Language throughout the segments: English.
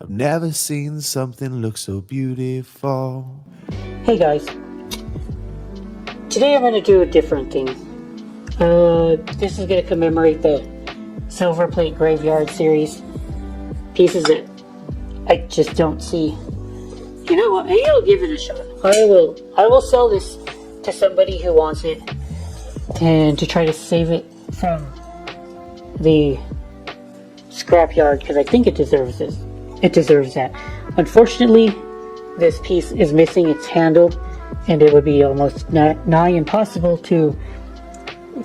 I've never seen something look so beautiful. Hey guys, today I'm going to do a different thing. This is going to commemorate the Silver Plate Graveyard series. Pieces that I just don't see. You know what, maybe I'll give it a shot. I will sell this to somebody who wants it, and to try to save it from the scrapyard, because I think it deserves this. It deserves that. Unfortunately, this piece is missing its handle, and it would be almost nigh impossible to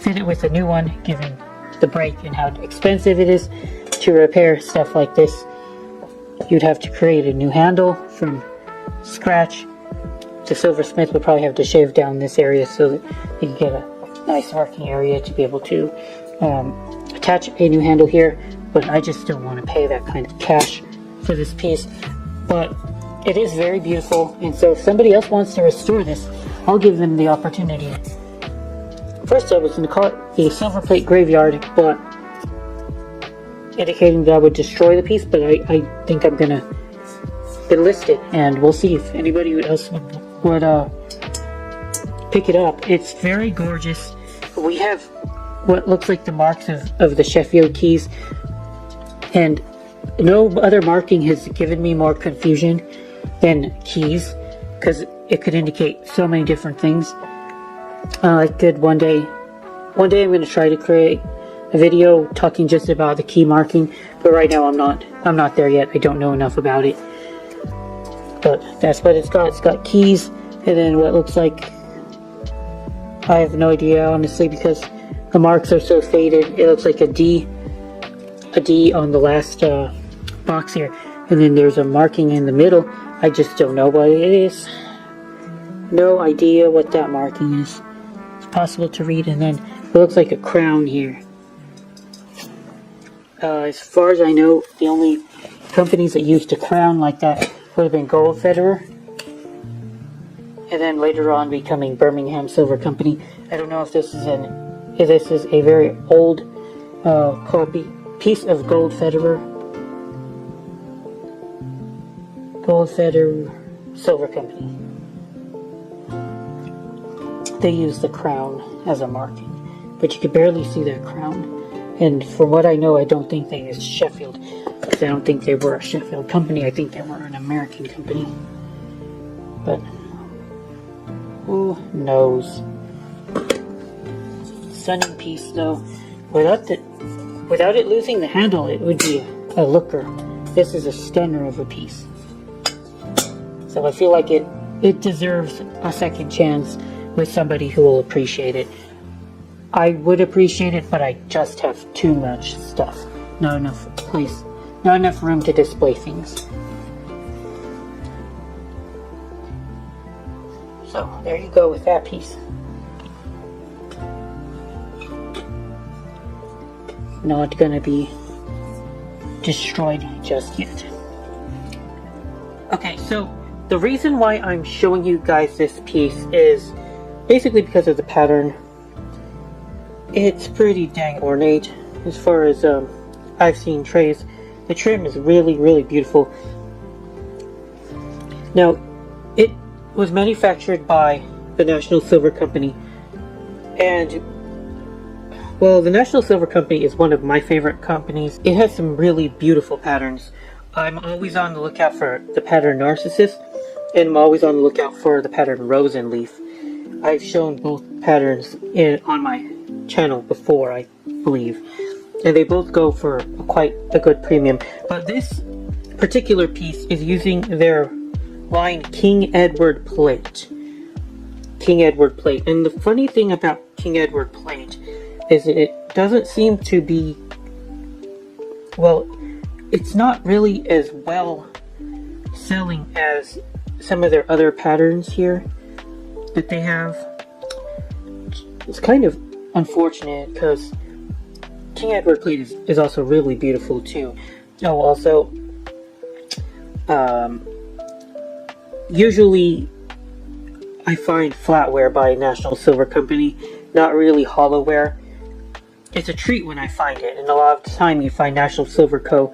fit it with a new one, given the break and how expensive it is to repair stuff like this. You'd have to create a new handle from scratch. The silversmith would probably have to shave down this area so that you can get a nice working area to be able to attach a new handle here, but I just don't want to pay that kind of cash for this piece. But it is very beautiful, and so if somebody else wants to restore this, I'll give them the opportunity. First I was going to call it the Silver Plate Graveyard, but indicating that I would destroy the piece, but I think I'm going to list it, and we'll see if anybody else would pick it up. It's very gorgeous. We have what looks like the marks of the Sheffield keys, and no other marking has given me more confusion than keys, because it could indicate so many different things. I could one day I'm going to try to create a video talking just about the key marking, but right now I'm not there yet. I don't know enough about it. But that's what it's got. It's got keys, and then what looks like, I have no idea honestly, because the marks are so faded. It looks like a D on the last box here, and then there's a marking in the middle. I just don't know what it is. No idea what that marking is. It's possible to read, and then it looks like a crown here. As far as I know, the only companies that used a crown like that would have been Gold Federer, and then later on becoming Birmingham Silver Company. I don't know if this is a very old piece of Gold Federer Silver Company. They use the crown as a marking, but you could barely see that crown. And from what I know, I don't think they used Sheffield, because I don't think they were a Sheffield company. I think they were an American company. But who knows? Stunning piece, though. Without it losing the handle, it would be a looker. This is a stunner of a piece. So I feel like it deserves a second chance with somebody who will appreciate it. I would appreciate it, but I just have too much stuff. Not enough room to display things. So there you go with that piece. Not gonna be destroyed just yet. Okay, so the reason why I'm showing you guys this piece is basically because of the pattern. It's pretty dang ornate as far as I've seen trays. The trim is really, really beautiful. Now, it was manufactured by the National Silver Company, and well, the National Silver Company is one of my favorite companies. It has some really beautiful patterns. I'm always on the lookout for the pattern Narcissus, and I'm always on the lookout for the pattern Rose and Leaf. I've shown both patterns on my channel before, I believe, and they both go for quite a good premium. But this particular piece is using their line King Edward plate. And the funny thing about King Edward plate is it doesn't seem to be, well, it's not really as well selling as some of their other patterns here that they have. It's kind of unfortunate, because King Edward plate is also really beautiful too. Oh, also, usually I find flatware by National Silver Company, not really hollowware. It's a treat when I find it, and a lot of the time you find National Silver Co.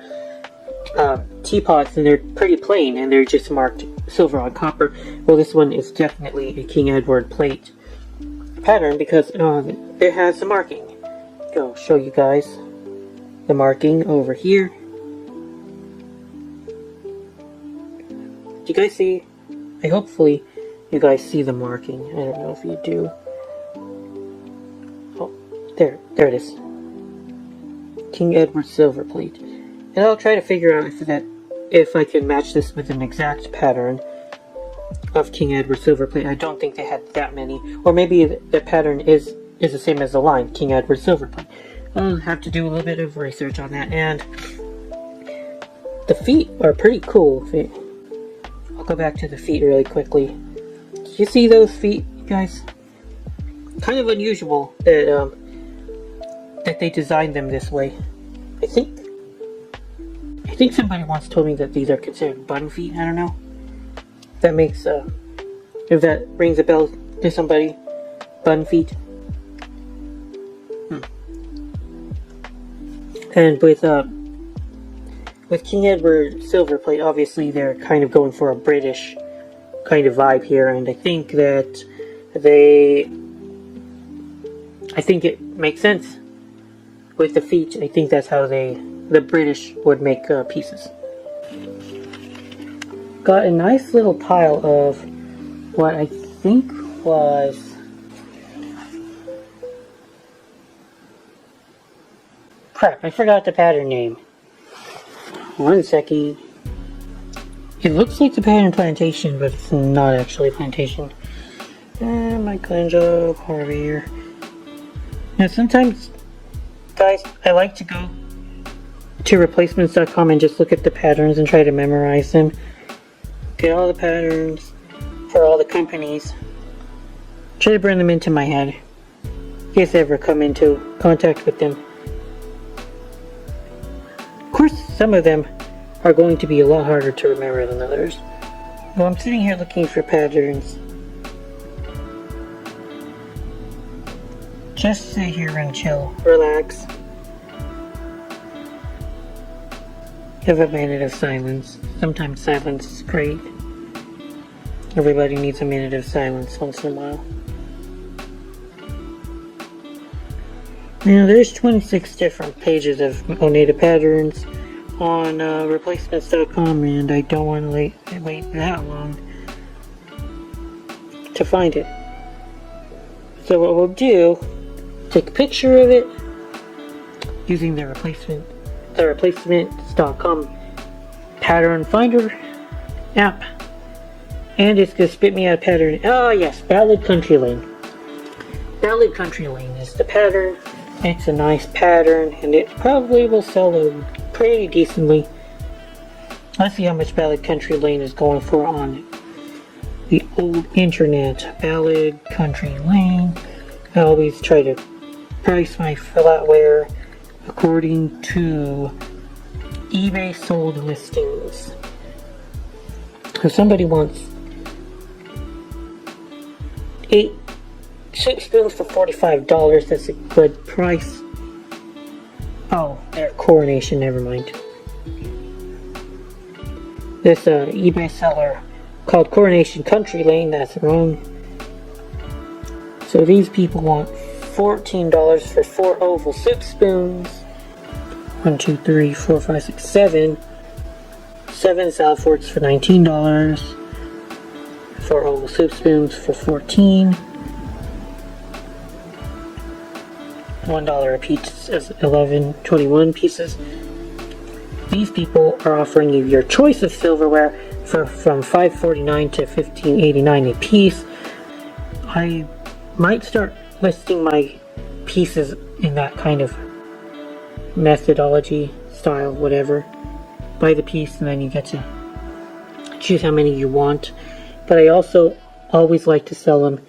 teapots, and they're pretty plain, and they're just marked silver on copper. Well, this one is definitely a King Edward plate pattern because it has the marking. I'll show you guys the marking over here. Do you guys see? Hopefully you guys see the marking. I don't know if you do. Oh, there it is. King Edward silver plate. And I'll try to figure out if I can match this with an exact pattern of King Edward silver plate. I don't think they had that many. Or maybe the pattern is the same as the line, King Edward silver plate. I'll have to do a little bit of research on that. And the feet are pretty cool. I'll go back to the feet really quickly. Do you see those feet, guys? Kind of unusual that they designed them this way. I think somebody once told me that these are considered bun feet. I don't know. If that rings a bell to somebody. Bun feet. And with King Edward silver plate, obviously they're kind of going for a British kind of vibe here, and I think that I think it makes sense with the feet. I think that's how the British would make pieces. Got a nice little pile of what I think was crap. I forgot the pattern name. One second. It looks like the pattern plantation, but it's not actually plantation. My Glenjo over here. Now sometimes, guys, I like to go to replacements.com and just look at the patterns and try to memorize them. Get all the patterns for all the companies. Try to bring them into my head. In case I ever come into contact with them. Of course, some of them are going to be a lot harder to remember than others. Well, I'm sitting here looking for patterns. Just sit here and chill. Relax. Have a minute of silence. Sometimes silence is great. Everybody needs a minute of silence once in a while. Now, there's 26 different pages of Oneida patterns on replacements.com, and I don't want to wait that long to find it. So what we'll do, take a picture of it using the replacements.com pattern finder app, and it's going to spit me out a pattern. Oh yes, Ballad Country Lane. Ballad Country Lane is the pattern. It's a nice pattern, and it probably will sell pretty decently. Let's see how much Ballad Country Lane is going for on the old internet. Ballad Country Lane. I always try to price my flatware according to eBay sold listings. If somebody wants 8 soup spoons for $45, that's a good price. Oh, they're Coronation, never mind. This eBay seller called Coronation Country Lane, that's wrong. So these people want $14 for 4 oval soup spoons. 1, 2, 3, 4, 5, 6, 7. 7 salad forks for $19. 4 oval soup spoons for $14. $1 a piece is 21 pieces. These people are offering you your choice of silverware from $5.49 to $15.89 a piece. I might start listing my pieces in that kind of methodology, style, whatever. Buy the piece and then you get to choose how many you want. But I also always like to sell them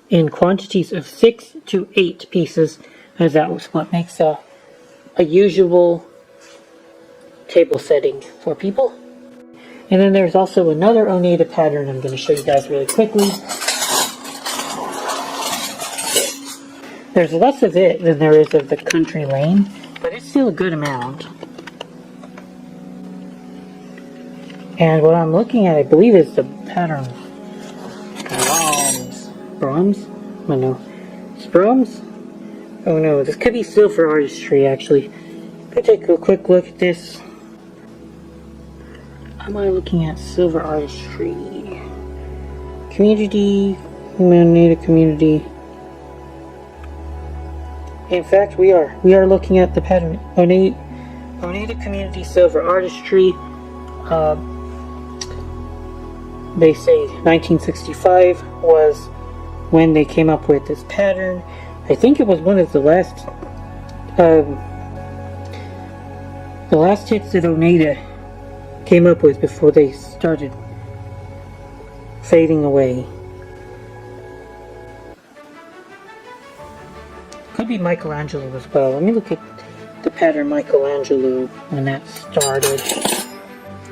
in quantities of 6 to 8 pieces, as that was what makes a usual table setting for people. And then there's also another Oneida pattern I'm going to show you guys really quickly. There's less of it than there is of the Country Lane, but it's still a good amount. And what I'm looking at, I believe, is the pattern Brahms? Oh no. It's Brahms? Oh no, this could be silver artistry actually. Could take a quick look at this. Am I looking at silver artistry? Community, native community. In fact, we are looking at the pattern. Oneida Community Silver Artistry. They say 1965 was when they came up with this pattern. I think it was one of the last hits that Oneida came up with before they started fading away. Could be Michelangelo as well. Let me look at the pattern Michelangelo when that started.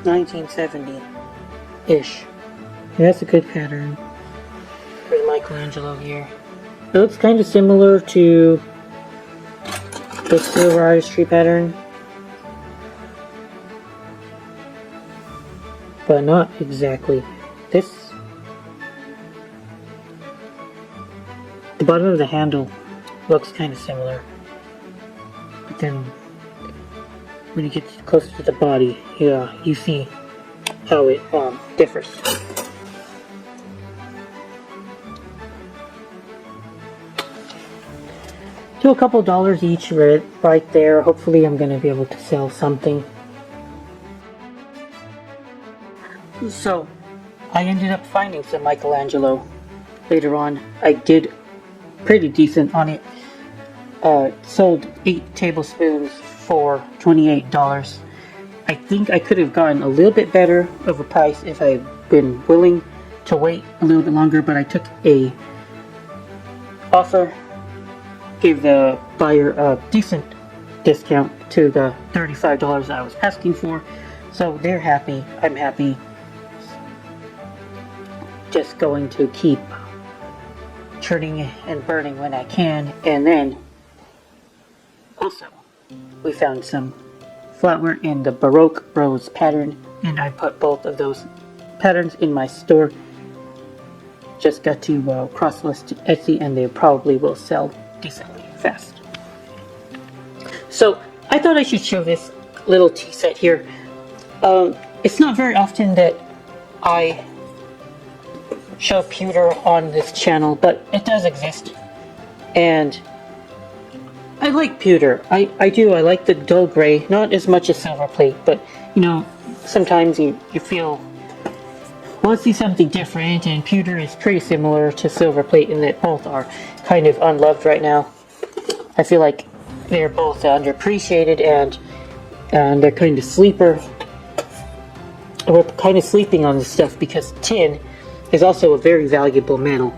1970-ish. Yeah, that's a good pattern. There's Michelangelo here. It looks kind of similar to the silver artistry pattern, but not exactly. The bottom of the handle looks kind of similar, but then when you get closer to the body, you see how it differs. So a couple dollars each right there. Hopefully I'm going to be able to sell something. So I ended up finding some Michelangelo later on. I did pretty decent on it. Sold 8 tablespoons for $28. I think I could have gotten a little bit better of a price if I'd been willing to wait a little bit longer, but I took a offer, gave the buyer a decent discount to the $35 I was asking for, so they're happy, I'm happy. Just going to keep churning and burning when I can. And then also we found some flatware in the Baroque Rose pattern, and I put both of those patterns in my store. Just got to cross-list Etsy, and they probably will sell decently fast. So I thought I should show this little tea set here. It's not very often that I show pewter on this channel, but it does exist, and I like pewter. I do. I like the dull gray, not as much as silver plate, but sometimes you feel want to see something different, and pewter is pretty similar to silver plate in that both are kind of unloved right now. I feel like they're both underappreciated, and they're kind of sleeper. We're kind of sleeping on this stuff because tin is also a very valuable metal,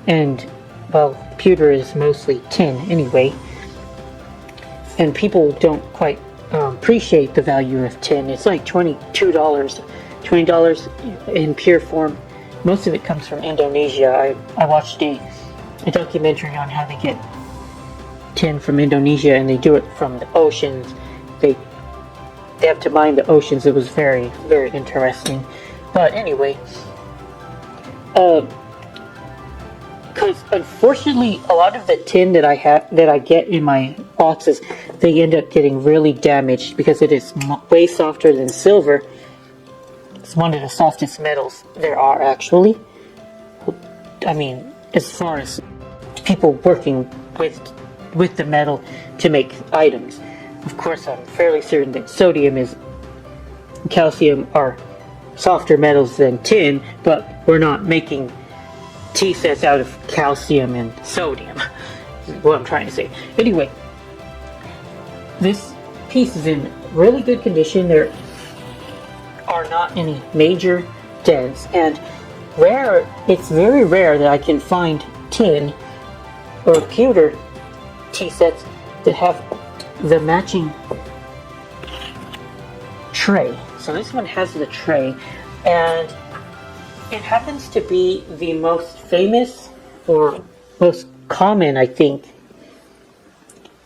and well, pewter is mostly tin anyway, and people don't quite appreciate the value of tin. It's like $20 in pure form. Most of it comes from Indonesia. I watched a documentary on how they get tin from Indonesia, and they do it from the oceans. They have to mine the oceans. It was very, very interesting. But anyway, because unfortunately a lot of the tin that I get in my boxes, they end up getting really damaged because it is way softer than silver. It's one of the softest metals there are, actually. I mean, as far as people working with the metal to make items. Of course, I'm fairly certain that sodium and calcium are softer metals than tin, but we're not making tea sets out of calcium and sodium, is what I'm trying to say. Anyway, this piece is in really good condition. There are not any major dents, and it's very rare that I can find tin or pewter tea sets that have the matching tray. So this one has the tray, and it happens to be the most famous or most common, I think,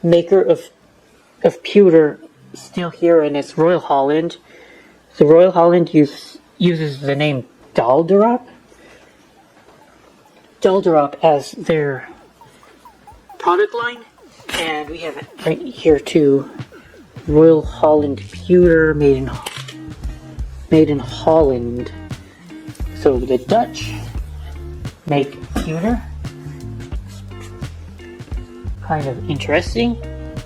maker of pewter still here, and it's Royal Holland. So Royal Holland uses the name Daldarop as their product line, and we have it right here too. Royal Holland Pewter, made in Holland. So the Dutch make pewter. Kind of interesting.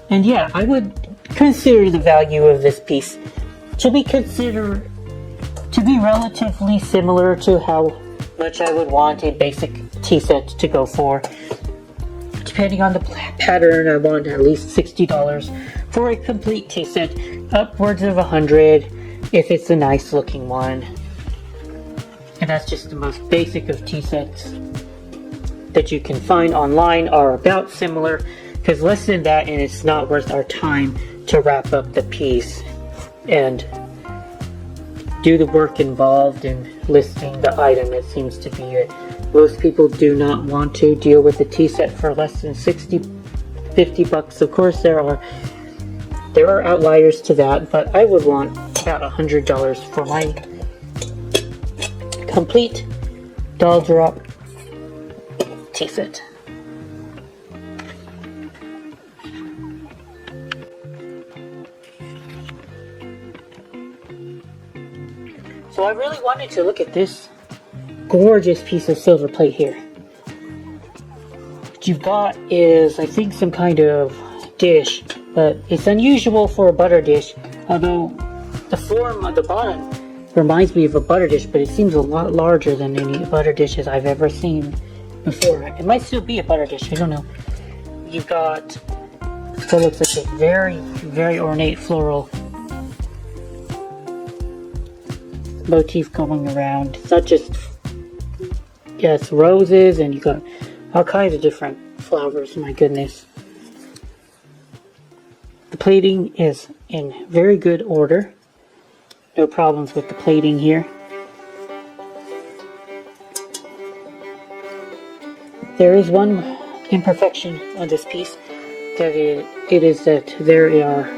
And yeah, I would consider the value of this piece to be relatively similar to how much I would want a basic tea set to go for. Depending on the pattern, I want at least $60 for a complete tea set, upwards of $100 if it's a nice looking one. And that's just the most basic of tea sets that you can find online are about similar, because less than that and it's not worth our time to wrap up the piece and do the work involved in listing the item. It seems to be it. Most people do not want to deal with a tea set for less than $50. Of course there are outliers to that, but I would want about $100 for my complete Daldarop tea set. So I really wanted to look at this gorgeous piece of silver plate here. What you've got is, I think, some kind of dish, but it's unusual for a butter dish, although the form of the bottom reminds me of a butter dish, but it seems a lot larger than any butter dishes I've ever seen before. It might still be a butter dish, I don't know. You've got what looks like a very, very ornate floral motif going around. It's not just, yeah, it's roses, and you got all kinds of different flowers. My goodness. The plating is in very good order. No problems with the plating here. There is one imperfection on this piece. That it is that there are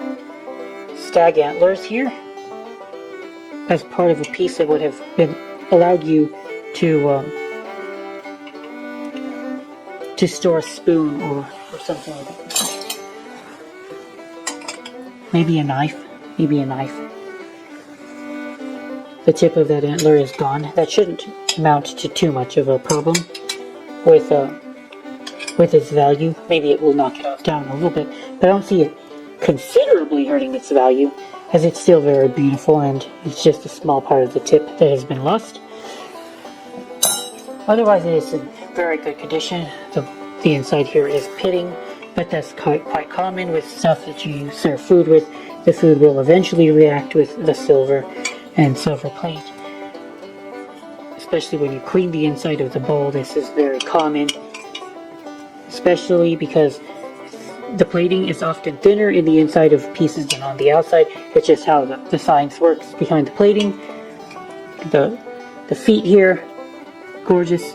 stag antlers here as part of a piece that would have been allowed you to store a spoon or something like that. Maybe a knife. The tip of that antler is gone. That shouldn't amount to too much of a problem with its value. Maybe it will knock it down a little bit, but I don't see it considerably hurting its value, as it's still very beautiful, and it's just a small part of the tip that has been lost. Otherwise, it is in very good condition. The inside here is pitting, but that's quite common with stuff that you serve food with. The food will eventually react with the silver and silver plate. Especially when you clean the inside of the bowl, this is very common. Especially because the plating is often thinner in the inside of pieces than on the outside. It's just how the science works behind the plating. The feet here, gorgeous.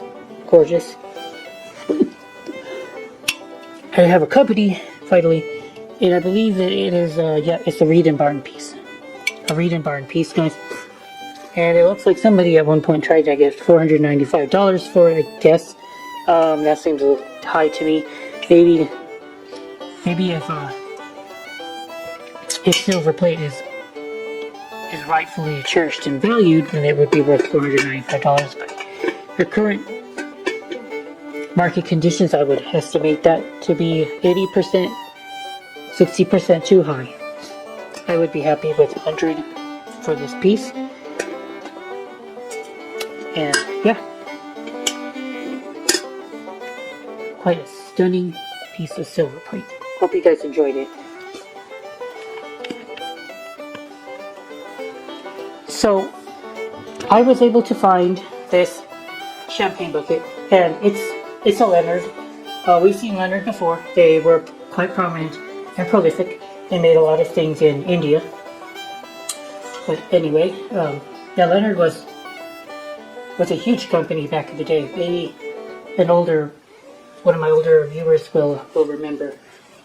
I have a company, finally, and I believe that it is, it's a Reed and Barton piece. A Reed and Barton piece, guys. And it looks like somebody at one point tried to get $495 for it, I guess. That seems a little high to me. Maybe if silver plate is rightfully cherished and valued, then it would be worth $495. But the current market conditions, I would estimate that to be 80%, 60% too high. I would be happy with $100 for this piece. And yeah, quite a stunning piece of silver plate. Hope you guys enjoyed it. So I was able to find this champagne bucket, and it's a Leonard. We've seen Leonard before. They were quite prominent and prolific. They made a lot of things in India. But anyway, yeah, Leonard was a huge company back in the day. Maybe one of my older viewers will remember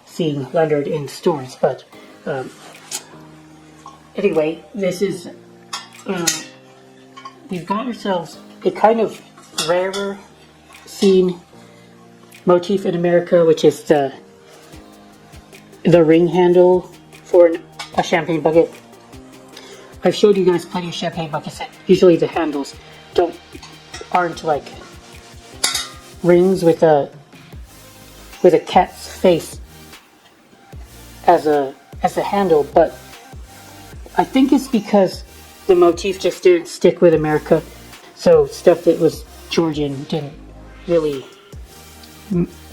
seeing Leonard in stores. But anyway, this is we've got ourselves a kind of rarer seen motif in America, which is the ring handle for a champagne bucket. I've showed you guys plenty of champagne buckets that usually the handles aren't like rings with a cat's face as a handle, but I think it's because the motif just didn't stick with America. So stuff that was Georgian didn't really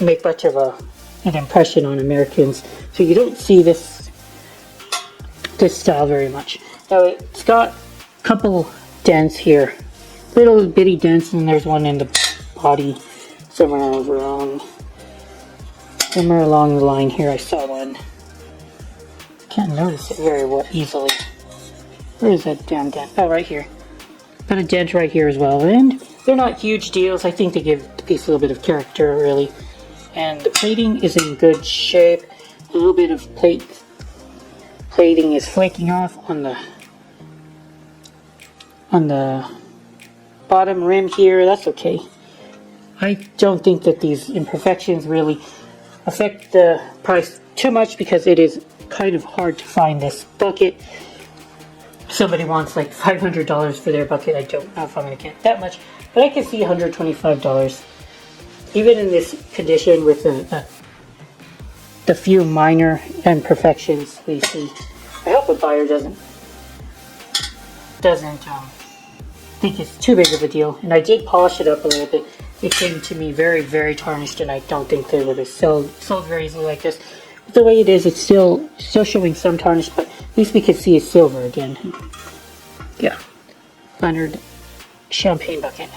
make much of an impression on Americans. So you don't see this style very much. Now it's got a couple dents here, little bitty dents, and there's one in the body somewhere along the line here. I saw one. Can't notice it very well easily. Where is that damn dent? Oh, right here. Got a dent right here as well, and they're not huge deals. I think they give the piece a little bit of character, really. And the plating is in good shape. A little bit of plating is flaking off on the bottom rim here. That's okay. I don't think that these imperfections really affect the price too much, because it is kind of hard to find this bucket. Somebody wants like $500 for their bucket. I don't know if I'm going to get that much, but I can see $125. Even in this condition with the few minor imperfections we see. I hope the buyer doesn't think it's too big of a deal. And I did polish it up a little bit. It came to me very, very tarnished, and I don't think they would have sold very easily like this. But the way it is, it's still showing some tarnish, but at least we can see it's silver again. Yeah, Leonard champagne bucket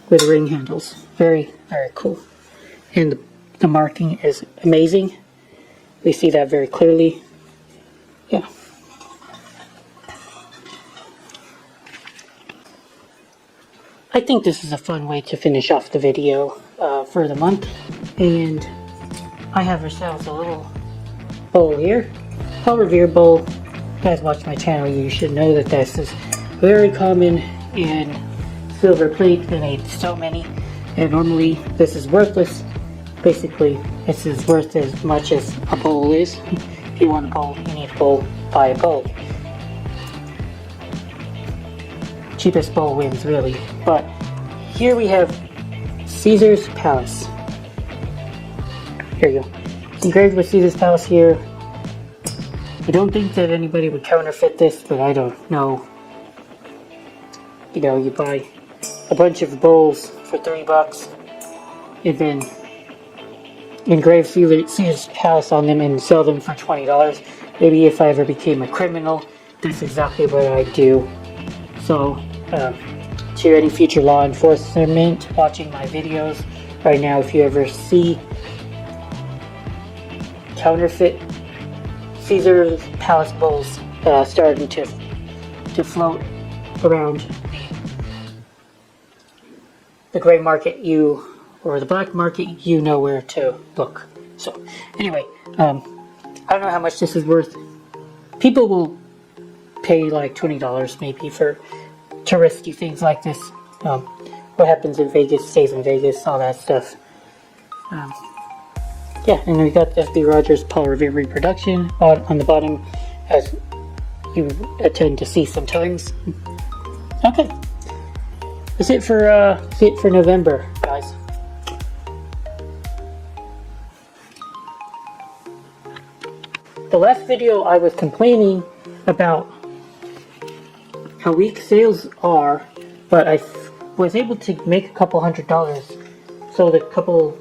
with ring handles. Very, very cool. And the marking is amazing. We see that very clearly. Yeah. I think this is a fun way to finish off the video for the month. And I have ourselves a little bowl here. Paul Revere bowl. If you guys watch my channel, you should know that this is very common in silver plate. They made so many. And normally this is worthless. Basically, this is worth as much as a bowl is. If you want a bowl, you need a bowl, buy a bowl. Cheapest bowl wins, really. But here we have Caesar's Palace. Here you go. It's engraved with Caesar's Palace here. I don't think that anybody would counterfeit this, but I don't know. You know, you buy a bunch of bowls for $3 and then engrave Caesar's Palace on them and sell them for $20. Maybe if I ever became a criminal, that's exactly what I'd do. So, to any future law enforcement watching my videos right now, if you ever see counterfeit Caesar's Palace bowls starting to float around the gray market, or the black market, you know where to look. So, anyway, I don't know how much this is worth. People will pay like $20 maybe for touristy things like this. What happens in Vegas stays in Vegas, all that stuff. Yeah, and we got FB Rogers Paul Revere reproduction on the bottom, as you tend to see sometimes. Okay, that's it for November, guys. The last video I was complaining about how weak sales are, but I was able to make a couple $100. Sold a couple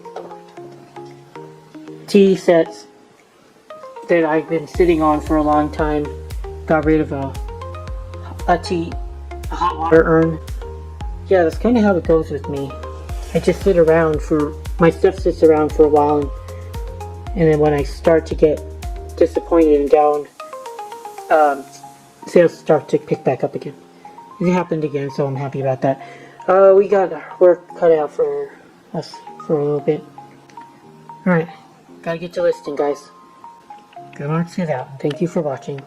tea sets that I've been sitting on for a long time. Got rid of a hot water urn. Yeah, that's kind of how it goes with me. I just sit around my stuff sits around for a while, and then when I start to get disappointed and down, sales start to pick back up again. It happened again, so I'm happy about that. We got work cut out for us for a little bit. Alright, gotta get to listing, guys. Good luck to that. Thank you for watching.